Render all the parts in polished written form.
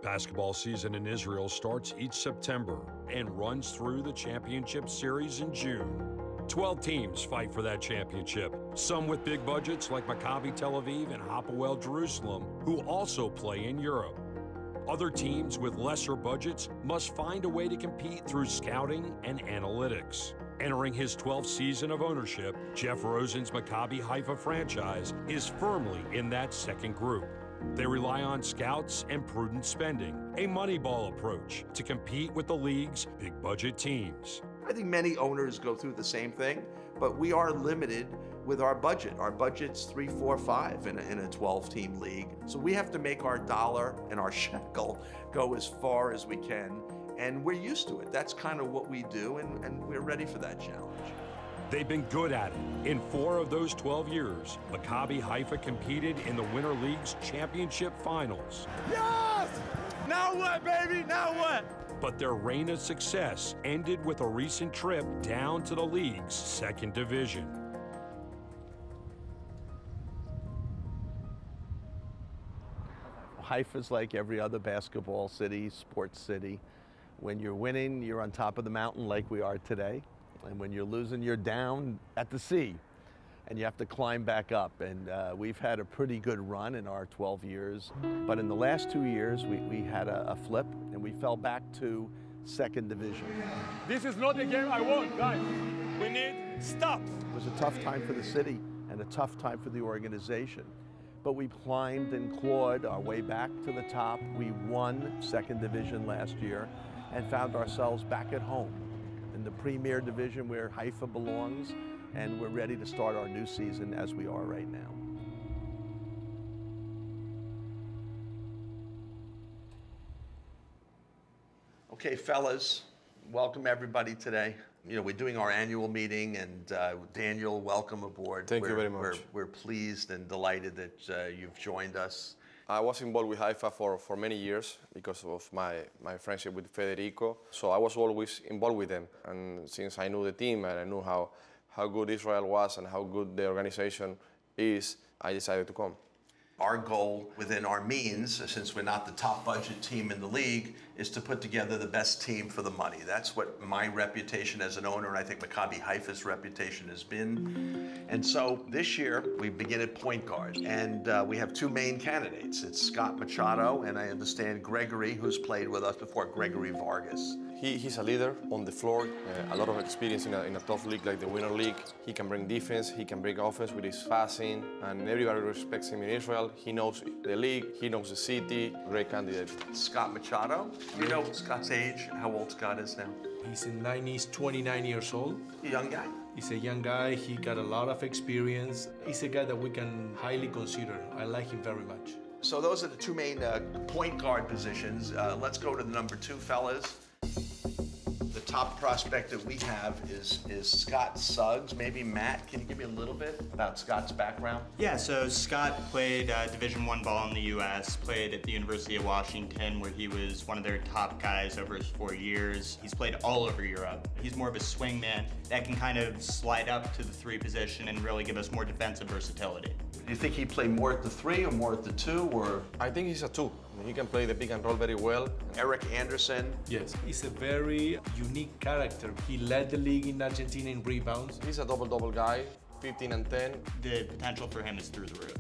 Basketball season in Israel starts each September and runs through the championship series in June. 12 teams fight for that championship, some with big budgets like Maccabi Tel Aviv and Hapoel Jerusalem, who also play in Europe. Other teams with lesser budgets must find a way to compete through scouting and analytics. Entering his 12th season of ownership, Jeff Rosen's Maccabi Haifa franchise is firmly in that second group. They rely on scouts and prudent spending, a Moneyball approach to compete with the league's big budget teams. I think many owners go through the same thing, but we are limited with our budget. Our budget's 3, 4, 5 in a 12-team league. So we have to make our dollar and our shekel go as far as we can, and we're used to it. That's kind of what we do, and we're ready for that challenge. They've been good at it. In 4 of those 12 years, Maccabi Haifa competed in the Winter League's championship finals. Yes! Now what, baby? Now what? But their reign of success ended with a recent trip down to the league's second division. Haifa's like every other basketball city, sports city. When you're winning, you're on top of the mountain like we are today. And when you're losing, you're down at the sea. And you have to climb back up. And we've had a pretty good run in our 12 years. But in the last 2 years, we had a flip, and we fell back to second division. This is not the game I want, guys. We need stop. It was a tough time for the city and a tough time for the organization. But we climbed and clawed our way back to the top. We won second division last year and found ourselves back at home in the premier division where Haifa belongs. And we're ready to start our new season as we are right now. Okay, fellas, welcome everybody today. You know, we're doing our annual meeting, and Daniel, welcome aboard. Thank you very much. We're pleased and delighted that you've joined us. I was involved with Haifa for many years because of my friendship with Federico. So I was always involved with them. And since I knew the team and I knew how good Israel was and how good the organization is, I decided to come. Our goal within our means, since we're not the top budget team in the league, is to put together the best team for the money. That's what my reputation as an owner, and I think Maccabi Haifa's reputation has been. And so this year, we begin at point guard. And we have 2 main candidates. It's Scott Machado, and I understand Gregory, who's played with us before, Gregory Vargas. He's a leader on the floor, a lot of experience in a tough league like the Winter League. He can bring defense, he can bring offense with his passing, and everybody respects him in Israel. He knows the league, he knows the city. Great candidate. Scott Machado, you know Scott's age, how old Scott is now? He's 29 years old. A young guy. He's a young guy, he got a lot of experience. He's a guy that we can highly consider. I like him very much. So those are the 2 main point guard positions. Let's go to the number 2, fellas. The top prospect that we have is Scott Suggs. Maybe Matt, can you give me a little bit about Scott's background? Yeah, so Scott played Division I ball in the U.S., played at the University of Washington, where he was one of their top guys over his 4 years. He's played all over Europe. He's more of a swing man that can kind of slide up to the 3 position and really give us more defensive versatility. Do you think he'd play more at the 3 or more at the 2, or? I think he's a 2. He can play the pick and roll very well. Eric Anderson. Yes, he's a very unique character. He led the league in Argentina in rebounds. He's a double-double guy, 15 and 10. The potential for him is through the roof.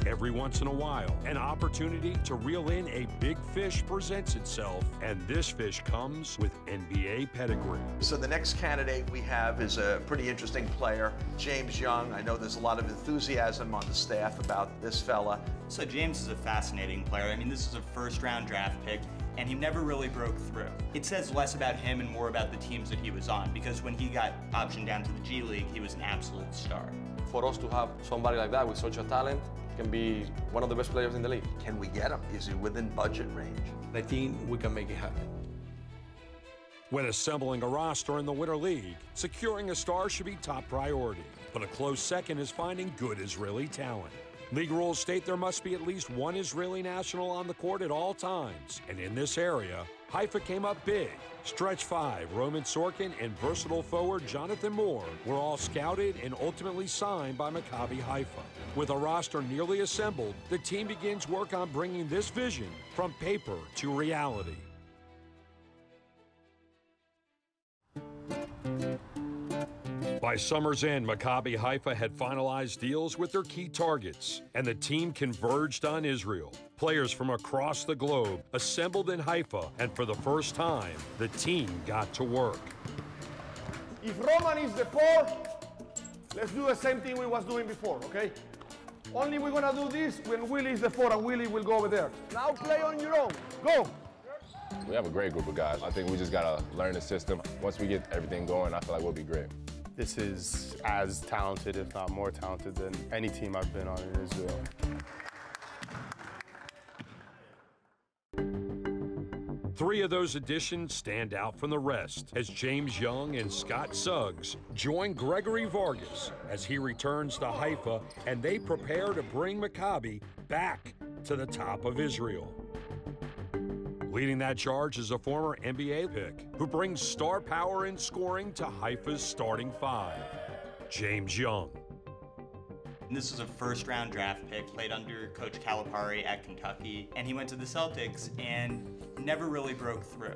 Every once in a while, an opportunity to reel in a big fish presents itself, and this fish comes with NBA pedigree. So the next candidate we have is a pretty interesting player, James Young. I know there's a lot of enthusiasm on the staff about this fella. So James is a fascinating player. I mean, this is a first-round draft pick, and he never really broke through. It says less about him and more about the teams that he was on, because when he got optioned down to the G League, he was an absolute star. For us to have somebody like that with such a talent, can be one of the best players in the league. Can we get him? Is he within budget range? I think we can make it happen. When assembling a roster in the Winter League, securing a star should be top priority. But a close second is finding good Israeli talent. League rules state there must be at least 1 Israeli national on the court at all times. And in this area, Haifa came up big. Stretch 5, Roman Sorkin, and versatile forward Jonathan Moore were all scouted and ultimately signed by Maccabi Haifa. With a roster nearly assembled, the team begins work on bringing this vision from paper to reality. By summer's end, Maccabi Haifa had finalized deals with their key targets, and the team converged on Israel. Players from across the globe assembled in Haifa, and for the first time, the team got to work. If Roman is the 4, let's do the same thing we was doing before, okay? Only we're gonna do this when Willie is the 4 and Willie will go over there. Now play on your own, go! We have a great group of guys. I think we just gotta learn the system. Once we get everything going, I feel like we'll be great. This is as talented, if not more talented, than any team I've been on in Israel. Three of those additions stand out from the rest as James Young and Scott Suggs join Gregory Vargas as he returns to Haifa, and they prepare to bring Maccabi back to the top of Israel. Leading that charge is a former NBA pick who brings star power and scoring to Haifa's starting 5, James Young. This was a first-round draft pick, played under Coach Calipari at Kentucky, and he went to the Celtics and never really broke through.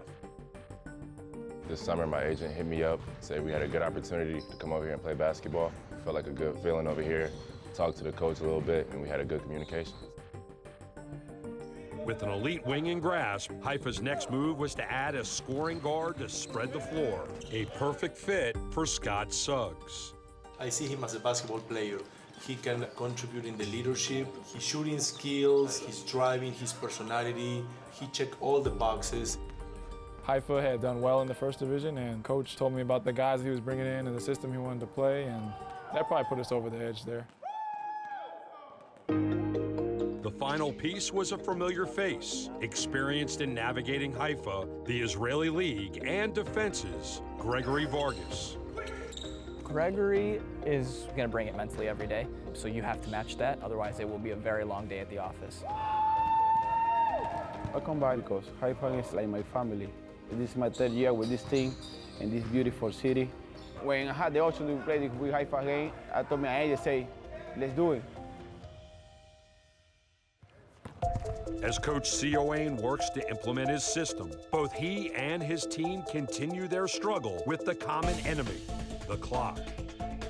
This summer, my agent hit me up, said we had a good opportunity to come over here and play basketball. Felt like a good feeling over here. Talked to the coach a little bit, and we had a good communication. With an elite wing and grasp, Haifa's next move was to add a scoring guard to spread the floor, a perfect fit for Scott Suggs. I see him as a basketball player. He can contribute in the leadership, his shooting skills, his driving, his personality. He checked all the boxes. Haifa had done well in the first division, and coach told me about the guys he was bringing in and the system he wanted to play, and that probably put us over the edge there. The final piece was a familiar face, experienced in navigating Haifa, the Israeli league, and defenses, Gregory Vargas. Gregory is going to bring it mentally every day, so you have to match that, otherwise it will be a very long day at the office. I come back because Haifa is like my family. This is my 3rd year with this team in this beautiful city. When I had the option to play with Haifa again, I told my agent, say, let's do it. As Coach Sioane works to implement his system, both he and his team continue their struggle with the common enemy, the clock.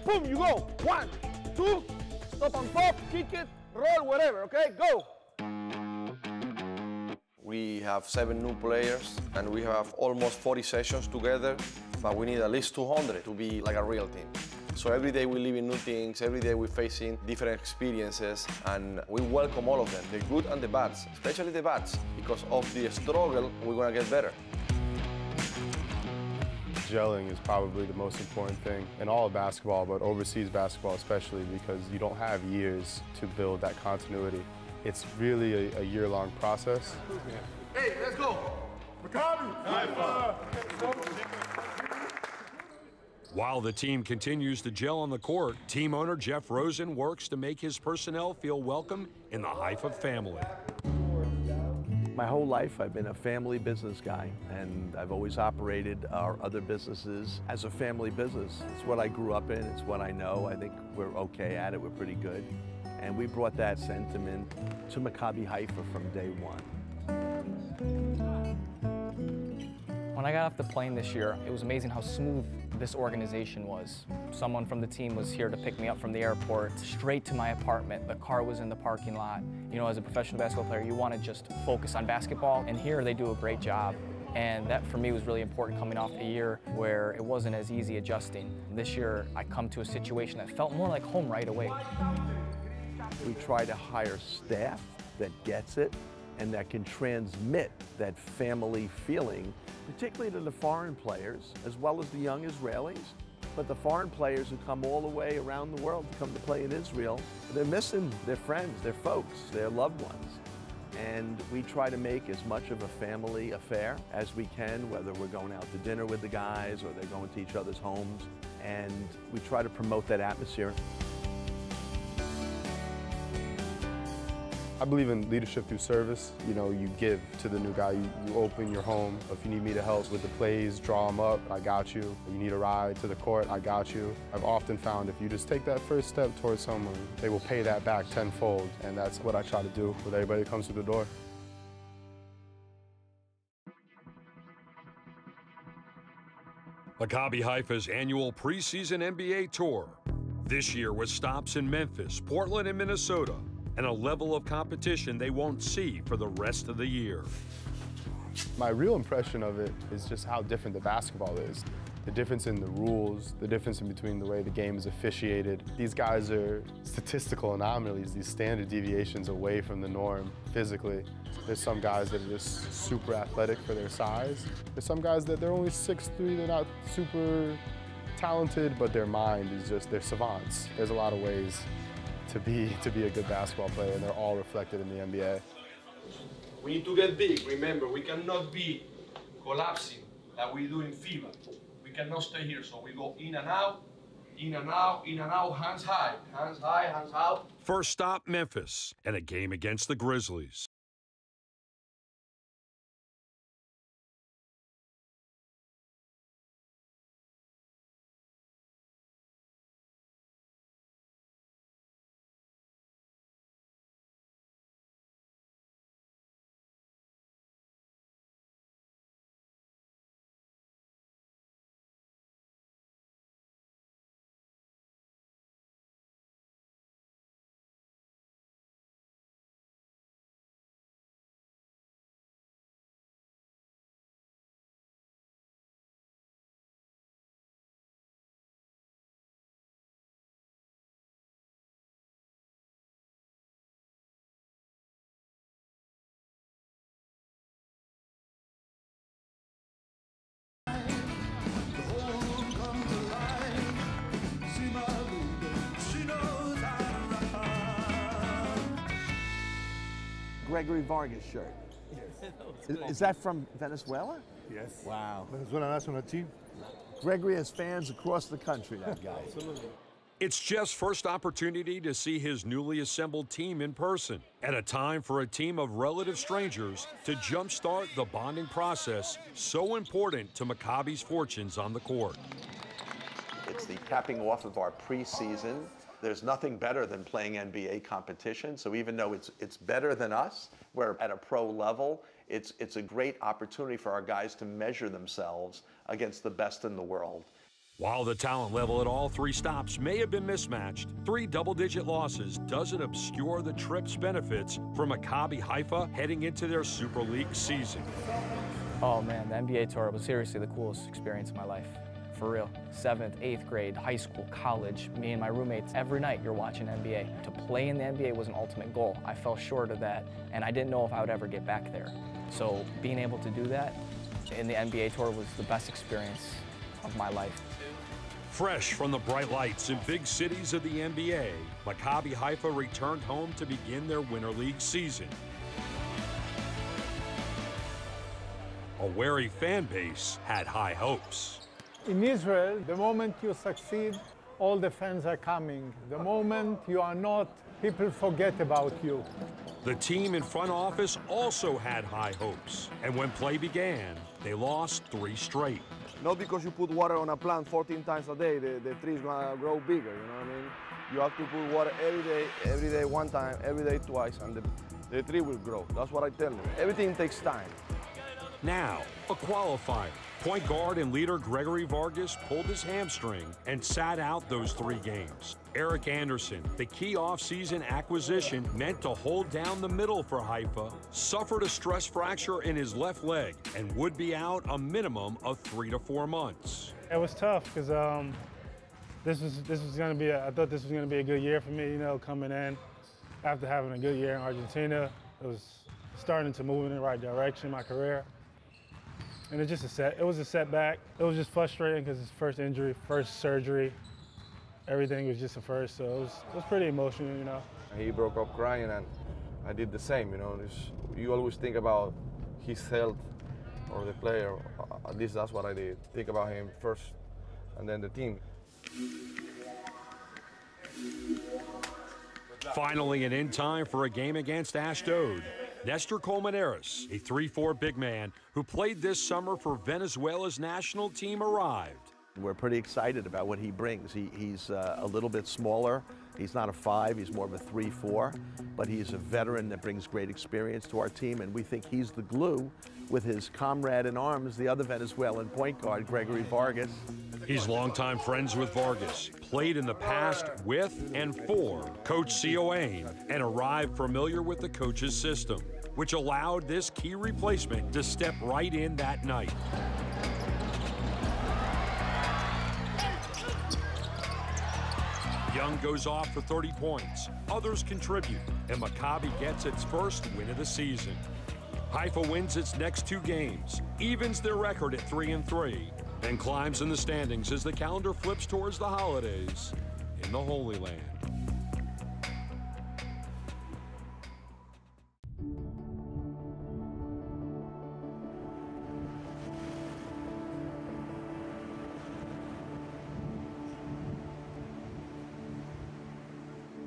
Boom, you go. 1, 2, stop and pop, kick it, roll, whatever, okay? Go. We have 7 new players, and we have almost 40 sessions together, but we need at least 200 to be like a real team. So every day we live in new things, every day we're facing different experiences, and we welcome all of them, the good and the bad, especially the bad, because of the struggle, we're gonna get better. Gelling is probably the most important thing in all of basketball, but overseas basketball especially, because you don't have years to build that continuity. It's really a year-long process. Hey, let's go. Maccabi Haifa. While the team continues to gel on the court, team owner Jeff Rosen works to make his personnel feel welcome in the Haifa family. My whole life I've been a family business guy, and I've always operated our other businesses as a family business. It's what I grew up in, it's what I know. I think we're okay at it, we're pretty good. And we brought that sentiment to Maccabi Haifa from day one. When I got off the plane this year, it was amazing how smooth this organization was. Someone from the team was here to pick me up from the airport, straight to my apartment. The car was in the parking lot. You know, as a professional basketball player, you want to just focus on basketball, and here they do a great job. And that, for me, was really important coming off a year where it wasn't as easy adjusting. This year, I come to a situation that felt more like home right away. We try to hire staff that gets it and that can transmit that family feeling, particularly to the foreign players, as well as the young Israelis. But the foreign players who come all the way around the world to come to play in Israel, they're missing their friends, their folks, their loved ones. And we try to make as much of a family affair as we can, whether we're going out to dinner with the guys or they're going to each other's homes. And we try to promote that atmosphere. I believe in leadership through service. You know, you give to the new guy. You open your home. If you need me to help with the plays, draw them up, I got you. You need a ride to the court, I got you. I've often found if you just take that first step towards someone, they will pay that back tenfold, and that's what I try to do with everybody that comes through the door. Maccabi Haifa's annual preseason NBA tour. This year with stops in Memphis, Portland, and Minnesota, and a level of competition they won't see for the rest of the year. My real impression of it is just how different the basketball is. The difference in the rules, the difference in between the way the game is officiated. These guys are statistical anomalies, these standard deviations away from the norm physically. There's some guys that are just super athletic for their size. There's some guys that they're only 6'3", they're not super talented, but their mind is just, they're savants. There's a lot of ways to be a good basketball player, and they're all reflected in the NBA. We need to get big. Remember, we cannot be collapsing like we do in FIBA. We cannot stay here, so we go in and out, in and out, in and out, hands high, hands out. First stop, Memphis, and a game against the Grizzlies. Gregory Vargas shirt. Is that from Venezuela? Yes. Wow. Venezuela national team. Gregory has fans across the country, that guy. Absolutely. It's Jeff's first opportunity to see his newly assembled team in person, at a time for a team of relative strangers to jumpstart the bonding process so important to Maccabi's fortunes on the court. It's the capping off of our preseason. There's nothing better than playing NBA competition, so even though it's better than us, we're at a pro level, it's a great opportunity for our guys to measure themselves against the best in the world. While the talent level at all three stops may have been mismatched, 3 double-digit losses doesn't obscure the trip's benefits for Maccabi Haifa heading into their Super League season. Oh man, the NBA tour was seriously the coolest experience of my life. For real. 7th, 8th grade, high school, college, me and my roommates, every night you're watching NBA. To play in the NBA was an ultimate goal. I fell short of that, and I didn't know if I would ever get back there. So being able to do that in the NBA tour was the best experience of my life. Fresh from the bright lights in big cities of the NBA, Maccabi Haifa returned home to begin their Winter League season. A wary fan base had high hopes. In Israel, the moment you succeed, all the fans are coming. The moment you are not, people forget about you. The team in front office also had high hopes, and when play began, they lost 3 straight. Not because you put water on a plant 14 times a day, the tree is gonna grow bigger, you know what I mean? You have to put water every day 1 time, every day twice, and the tree will grow. That's what I tell them. Everything takes time. Now, a qualifier. Point guard and leader Gregory Vargas pulled his hamstring and sat out those 3 games. Eric Anderson, the key off-season acquisition meant to hold down the middle for Haifa, suffered a stress fracture in his left leg and would be out a minimum of 3 to 4 months. It was tough because I thought this was going to be a good year for me, you know, coming in. After having a good year in Argentina, it was starting to move in the right direction in my career. And it was a setback. It was just frustrating because it's first injury, first surgery. Everything was just a first, so it was pretty emotional, you know. He broke up crying, and I did the same, you know. You always think about his health or the player. At least that's what I did. Think about him first, and then the team. Good luck. Finally and in time for a game against Ashdod, Nestor Colmenares, a 3'4" big man who played this summer for Venezuela's national team, arrived. We're pretty excited about what he brings. He's a little bit smaller. He's not a 5, he's more of a 3'4", but he's a veteran that brings great experience to our team, and we think he's the glue with his comrade in arms, the other Venezuelan point guard, Gregory Vargas. He's longtime friends with Vargas, played in the past with and for Coach Sioane, and arrived familiar with the coach's system, which allowed this key replacement to step right in that night. Young goes off for 30 points. Others contribute, and Maccabi gets its first win of the season. Haifa wins its next 2 games, evens their record at 3-3, and climbs in the standings as the calendar flips towards the holidays in the Holy Land.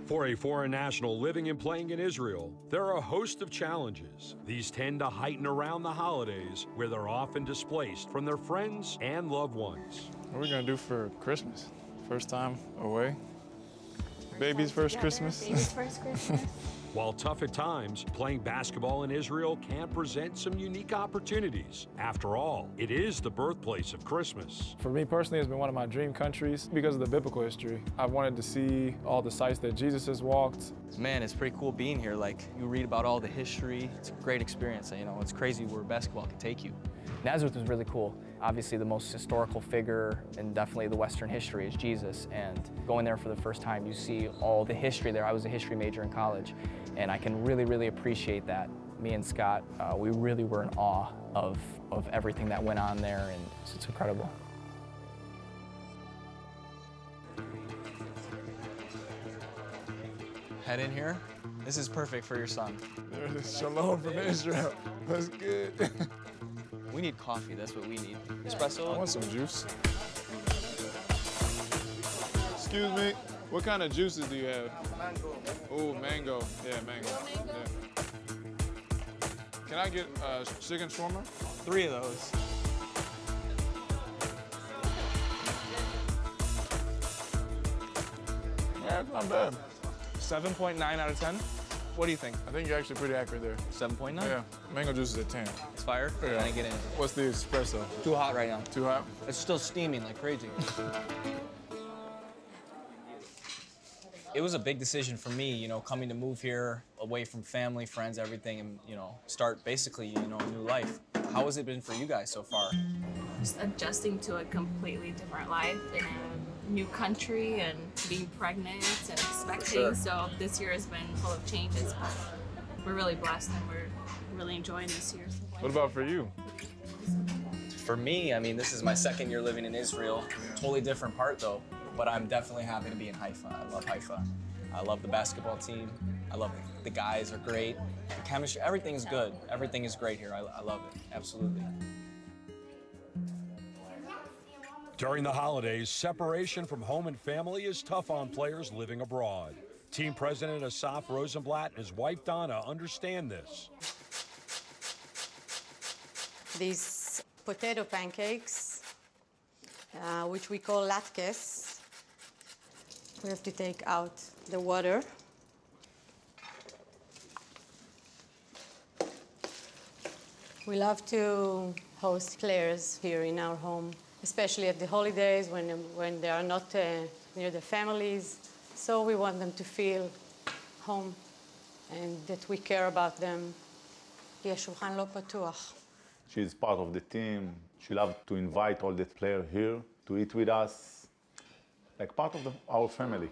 For a foreign national living and playing in Israel, there are a host of challenges. These tend to heighten around the holidays, where they're often displaced from their friends and loved ones. What are we gonna do for Christmas? First time away? Baby's first Christmas? Baby's first Christmas. While tough at times, playing basketball in Israel can present some unique opportunities. After all, it is the birthplace of Christmas. For me personally, it's been one of my dream countries because of the biblical history. I've wanted to see all the sites that Jesus has walked. Man, it's pretty cool being here. Like, you read about all the history. It's a great experience. You know, it's crazy where basketball can take you. Nazareth was really cool. Obviously, the most historical figure in definitely the Western history is Jesus. And going there for the first time, you see all the history there. I was a history major in college, and I can really, really appreciate that. Me and Scott, we really were in awe of everything that went on there, and it's incredible. Head in here. This is perfect for your son. Shalom from Israel. That's good. We need coffee, that's what we need. Espresso? I want some juice. Excuse me, what kind of juices do you have? Mango. Oh, mango. Yeah, mango. Yeah. Can I get chicken shawarma? 3 of those. Yeah, it's not bad. 7.9 out of 10. What do you think? I think you're actually pretty accurate there. 7.9? Yeah, mango juice is a 10. It's fire? Yeah. Can I get in? What's the espresso? Too hot right now. Too hot? It's still steaming like crazy. It was a big decision for me, you know, coming to move here away from family, friends, everything, and, you know, start basically, you know, a new life. How has it been for you guys so far? Just adjusting to a completely different life in a new country and being pregnant and expecting. Sure. So this year has been full of changes, but we're really blessed and we're really enjoying this year. What about for you? For me, I mean, this is my 2nd year living in Israel. Totally different part though, but I'm definitely happy to be in Haifa. I love Haifa. I love the basketball team. I love the guys are great. The chemistry, everything's good. Everything is great here. I love it, absolutely. During the holidays, separation from home and family is tough on players living abroad. Team President Asaf Rosenblatt and his wife Donna understand this. These potato pancakes, which we call latkes. We have to take out the water. We love to host players here in our home, especially at the holidays when they are not near their families. So we want them to feel home and that we care about them. כי השולחן לא פתוח. She's part of the team. She loves to invite all the players here to eat with us, like part of our family.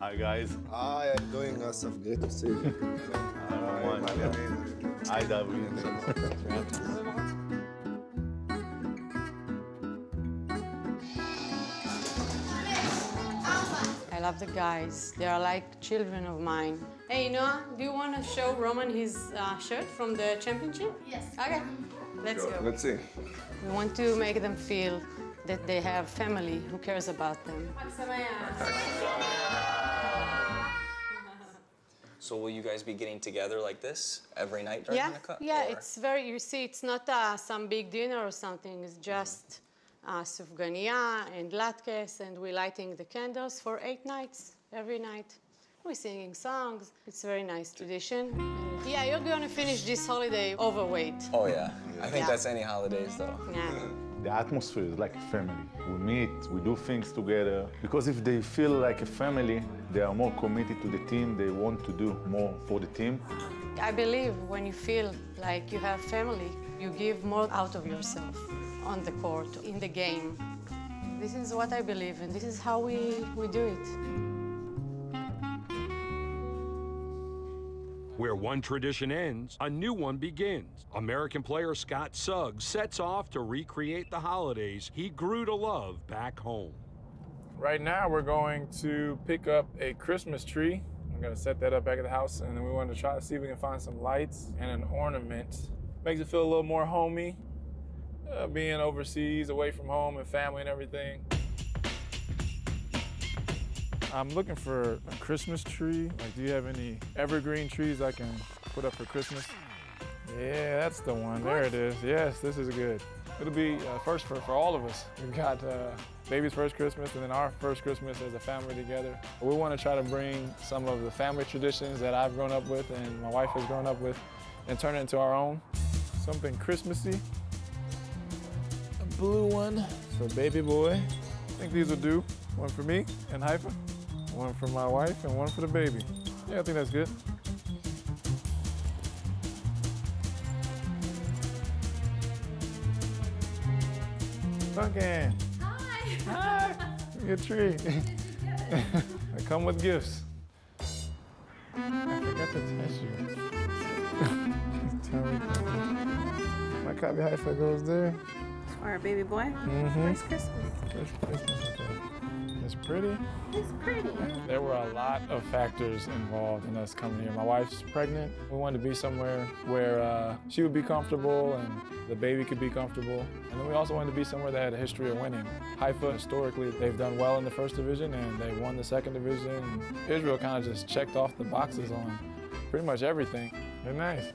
Hi, guys. Hi, I'm doing Asaf. Great to see you. Hi, David. I love the guys. They are like children of mine. Hey, Noah, do you want to show Roman his shirt from the championship? Yes. Okay, let's go. Let's see. We want to make them feel that they have family who cares about them. So will you guys be getting together like this every night during Hanukkah? Yeah, or? it's very, you see, it's not some big dinner or something. It's just sufganiyah and latkes, and we're lighting the candles for 8 nights, every night. We're singing songs. It's a very nice tradition. And yeah, you're going to finish this holiday overweight. Oh, yeah. I think that's any holidays, though. Yeah. The atmosphere is like a family. We meet, we do things together. Because if they feel like a family, they are more committed to the team. They want to do more for the team. I believe when you feel like you have family, you give more out of yourself on the court, in the game. This is what I believe, and this is how we do it. Where one tradition ends, a new one begins. American player Scott Suggs sets off to recreate the holidays he grew to love back home. Right now, we're going to pick up a Christmas tree. I'm gonna set that up back at the house, and then we want to try to see if we can find some lights and an ornament. Makes it feel a little more homey, being overseas, away from home and family and everything. I'm looking for a Christmas tree. Like, do you have any evergreen trees I can put up for Christmas? Yeah, that's the one. There it is. Yes, this is good. It'll be first for all of us. We've got baby's first Christmas and then our first Christmas as a family together. We want to try to bring some of the family traditions that I've grown up with and my wife has grown up with and turn it into our own. Something Christmassy. A blue one for baby boy. I think these will do. One for me and Haifa. One for my wife and one for the baby. Yeah, I think that's good. Duncan. Hi. Hi. Good tree. I come with gifts. I forgot to test you. Maccabi Haifa goes there. For our baby boy. Mm-hmm. First Christmas. First Christmas. It's pretty. It's pretty. There were a lot of factors involved in us coming here. My wife's pregnant. We wanted to be somewhere where she would be comfortable and the baby could be comfortable. And then we also wanted to be somewhere that had a history of winning. Haifa, historically, they've done well in the first division and they won the second division. Israel kind of just checked off the boxes on pretty much everything. They're nice.